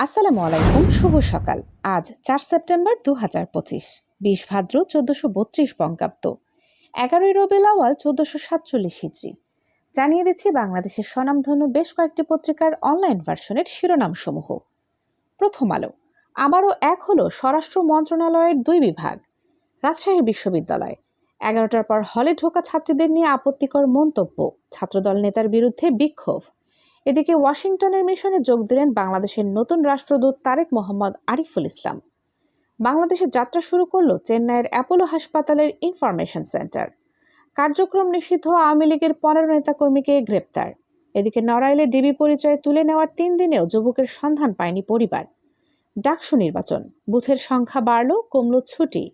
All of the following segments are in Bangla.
আসসালামু আলাইকুম, শুভ সকাল। আজ ৪ সেপ্টেম্বর ২০২৫, ২০ ভাদ্র ১৪৩২ বঙ্গাব্দ, ১১ই রবিউল আউয়াল ১৪৪৭ হিজরি। জানিয়ে দিচ্ছি বাংলাদেশের স্বনামধন্য বেশ কয়েকটি পত্রিকার অনলাইন ভার্সনের শিরোনামসমূহ। প্রথম আলো, আবারও এক হলো স্বরাষ্ট্র মন্ত্রণালয়ের দুই বিভাগ। রাজশাহী বিশ্ববিদ্যালয়, ১১টার পর হলে ঢোকা ছাত্রীদের নিয়ে আপত্তিকর মন্তব্য, ছাত্রদল নেতার বিরুদ্ধে বিক্ষোভ। এদিকে ওয়াশিংটনের মিশনে যোগ দিলেন বাংলাদেশের নতুন রাষ্ট্রদূত তারেক মোহাম্মদ আরিফুল ইসলাম। বাংলাদেশে যাত্রা শুরু করল চেন্নাইয়ের অ্যাপোলো হাসপাতালের ইনফরমেশন সেন্টার। কার্যক্রম নিষিদ্ধ আওয়ামী লীগের ১৫ নেতাকর্মীকে গ্রেপ্তার। এদিকে নড়াইলে ডিবি পরিচয় তুলে নেওয়ার ৩ দিনেও যুবকের সন্ধান পায়নি পরিবার। ডাকসু নির্বাচন, বুথের সংখ্যা বাড়ল, কমল ছুটি।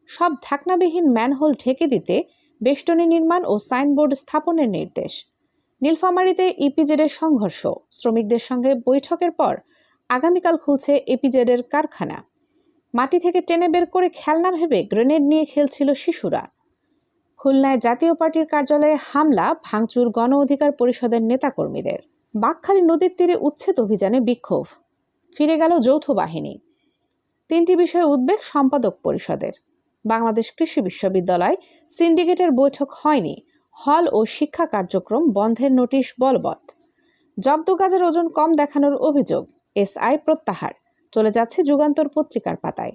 সব ঢাকনাবিহীন ম্যানহোল ঢেকে দিতে বেষ্টনী নির্মাণ ও সাইনবোর্ড স্থাপনের নির্দেশ। নীলফামারীতে ইপিজেডের সংঘর্ষ, শ্রমিকদের সঙ্গে বৈঠকের পর আগামীকাল খুলছে ইপিজেডের কারখানা। মাটি থেকে টেনে বের করে খেলনা ভেবে গ্রেনেড নিয়ে খেলছিল শিশুরা। খুলনায় জাতীয় পার্টির কার্যালয়ে হামলা, ভাঙচুর গণ অধিকার পরিষদের নেতাকর্মীদের। বাঁকখালী নদীর তীরে উচ্ছেদ অভিযানে বিক্ষোভ, ফিরে গেল যৌথ বাহিনী। ৩টি বিষয়ে উদ্বেগ সম্পাদক পরিষদের। বাংলাদেশ কৃষি বিশ্ববিদ্যালয় সিন্ডিকেটের বৈঠক হয়নি, হল ও শিক্ষা কার্যক্রম বন্ধের নোটিশ বলবৎ। জব্দ গাজার ওজন কম দেখানোর অভিযোগ, এসআই প্রত্যাহার। চলে যাচ্ছে যুগান্তর পত্রিকার পাতায়।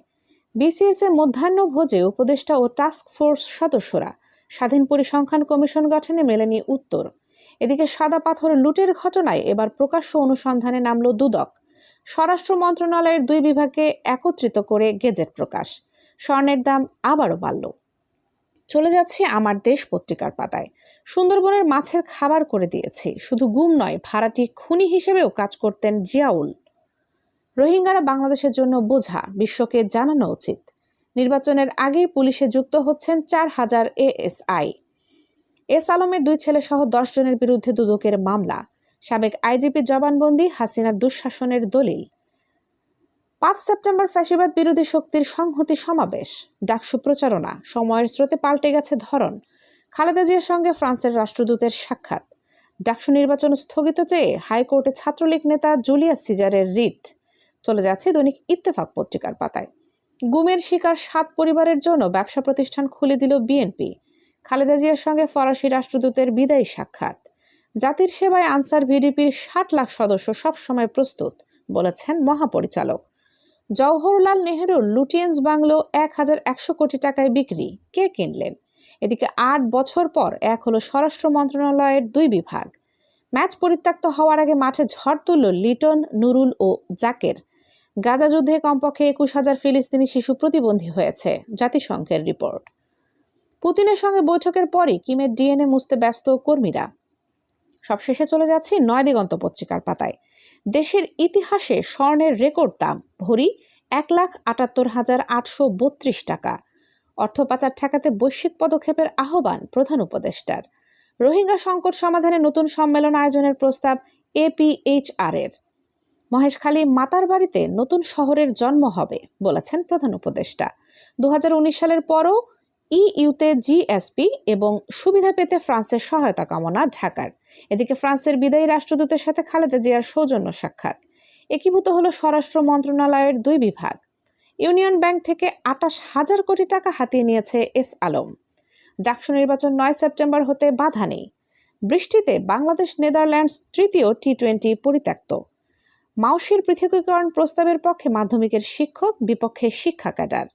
বিসিএসএ মধ্যাহ্ন ভোজে উপদেষ্টা ও টাস্ক ফোর্স সদস্যরা, স্বাধীন পরিসংখ্যান কমিশন গঠনে মেলেনি উত্তর। এদিকে সাদা পাথর লুটের ঘটনায় এবার প্রকাশ্য অনুসন্ধানে নামল দুদক। স্বরাষ্ট্র মন্ত্রণালয়ের দুই বিভাগকে একত্রিত করে গেজেট প্রকাশ। স্বর্ণের দাম আবারও বাড়ল। চলে যাচ্ছি আমার দেশ পত্রিকার পাতায়। সুন্দরবনের মাছের খাবার করে দিয়েছি, শুধু গুম নয়, ভাড়াটি খুনি হিসেবেও কাজ করতেন জিয়াউল। রোহিঙ্গারা বাংলাদেশের জন্য বোঝা, বিশ্বকে জানানো উচিত। নির্বাচনের আগেই পুলিশে যুক্ত হচ্ছেন ৪,০০০ এএসআই। এস আলমের ২ ছেলেসহ ১০ জনের বিরুদ্ধে দুদকের মামলা। সাবেক আইজিপি জবানবন্দি, হাসিনার দুঃশাসনের দলিল। ৫ সেপ্টেম্বর ফ্যাসিবাদ বিরোধী শক্তির সংহতি সমাবেশ, ডাকসু প্রচারণা, সময়ের স্রোতে পাল্টে গেছে ধরন। খালেদা জিয়ার সঙ্গে ফ্রান্সের রাষ্ট্রদূতের সাক্ষাৎ। ডাকসু নির্বাচন স্থগিত চেয়ে হাইকোর্টে ছাত্রলীগ নেতা জুলিয়াস সিজারের রিট। চলে যাচ্ছে দৈনিক ইত্তেফাক পত্রিকার পাতায়। গুমের শিকার ৭ পরিবারের জন্য ব্যবসা প্রতিষ্ঠান খুলে দিল বিএনপি। খালেদা জিয়ার সঙ্গে ফরাসি রাষ্ট্রদূতের বিদায়ী সাক্ষাৎ। জাতির সেবায় আনসার ভিডিপির ৬০ লাখ সদস্য সবসময় প্রস্তুত, বলেছেন মহাপরিচালক। জওহরলাল নেহেরুর লুটিয়েন্স বাংলো ১,১০০ কোটি টাকায় বিক্রি, কে কিনলেন? এদিকে ৮ বছর পর এক হলো স্বরাষ্ট্র মন্ত্রণালয়ের দুই বিভাগ। ম্যাচ পরিত্যক্ত হওয়ার আগে মাঠে ঝড় তুলল লিটন, নুরুল ও জাকের। গাজা যুদ্ধে কমপক্ষে ২১,০০০ ফিলিস্তিনি শিশু প্রতিবন্ধী হয়েছে, জাতিসংঘের রিপোর্ট। পুতিনের সঙ্গে বৈঠকের পরই কিমের ডিএনএ মুছতে ব্যস্ত কর্মীরা। সবশেষে চলে যাচ্ছি নয়াদিগন্ত পত্রিকার পাতায়। দেশের ইতিহাসে স্বর্ণের রেকর্ড দাম, ভরি ১,৭৮,৮৩২ টাকা। অর্থ পাচার ঠেকাতে বৈশ্বিক পদক্ষেপের আহ্বান প্রধান উপদেষ্টার। রোহিঙ্গা সংকট সমাধানে নতুন সম্মেলন আয়োজনের প্রস্তাব এপিএইচআর-এর। মহেশখালী মাতার বাড়িতে নতুন শহরের জন্ম হবে, বলেছেন প্রধান উপদেষ্টা। ২০১৯ সালের পরও ইইউতে জিএসপি এবং সুবিধা পেতে ফ্রান্সের সহায়তা কামনা ঢাকার। এদিকে ফ্রান্সের বিদায়ী রাষ্ট্রদূতের সাথে খালেদা জিয়ার সৌজন্য সাক্ষাৎ। একীভূত হলো স্বরাষ্ট্র মন্ত্রণালয়ের দুই বিভাগ। ইউনিয়ন ব্যাংক থেকে ২৮,০০০ কোটি টাকা হাতিয়ে নিয়েছে এস আলম। ডাকসু নির্বাচন ৯ সেপ্টেম্বর হতে বাধা নেই। বৃষ্টিতে বাংলাদেশ নেদারল্যান্ডস তৃতীয় টি-20 পরিত্যক্ত। মাউশির পৃথকীকরণ প্রস্তাবের পক্ষে মাধ্যমিকের শিক্ষক, বিপক্ষে শিক্ষা ক্যাডার।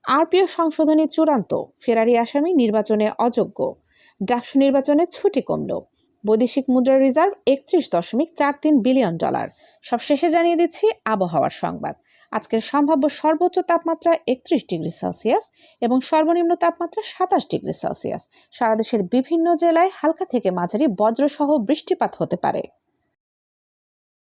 আরপিও সংশোধনী চূড়ান্ত, ফেরারি আসামি নির্বাচনে অযোগ্য। ডাকসু নির্বাচনে ছুটি কমল। বৈদেশিক মুদ্রা রিজার্ভ ৩১.৪৩ বিলিয়ন ডলার। সবশেষে জানিয়ে দিচ্ছি আবহাওয়ার সংবাদ। আজকের সম্ভাব্য সর্বোচ্চ তাপমাত্রা ৩১ ডিগ্রি সেলসিয়াস এবং সর্বনিম্ন তাপমাত্রা ২৭ ডিগ্রি সেলসিয়াস। সারা দেশের বিভিন্ন জেলায় হালকা থেকে মাঝারি বজ্রসহ বৃষ্টিপাত হতে পারে।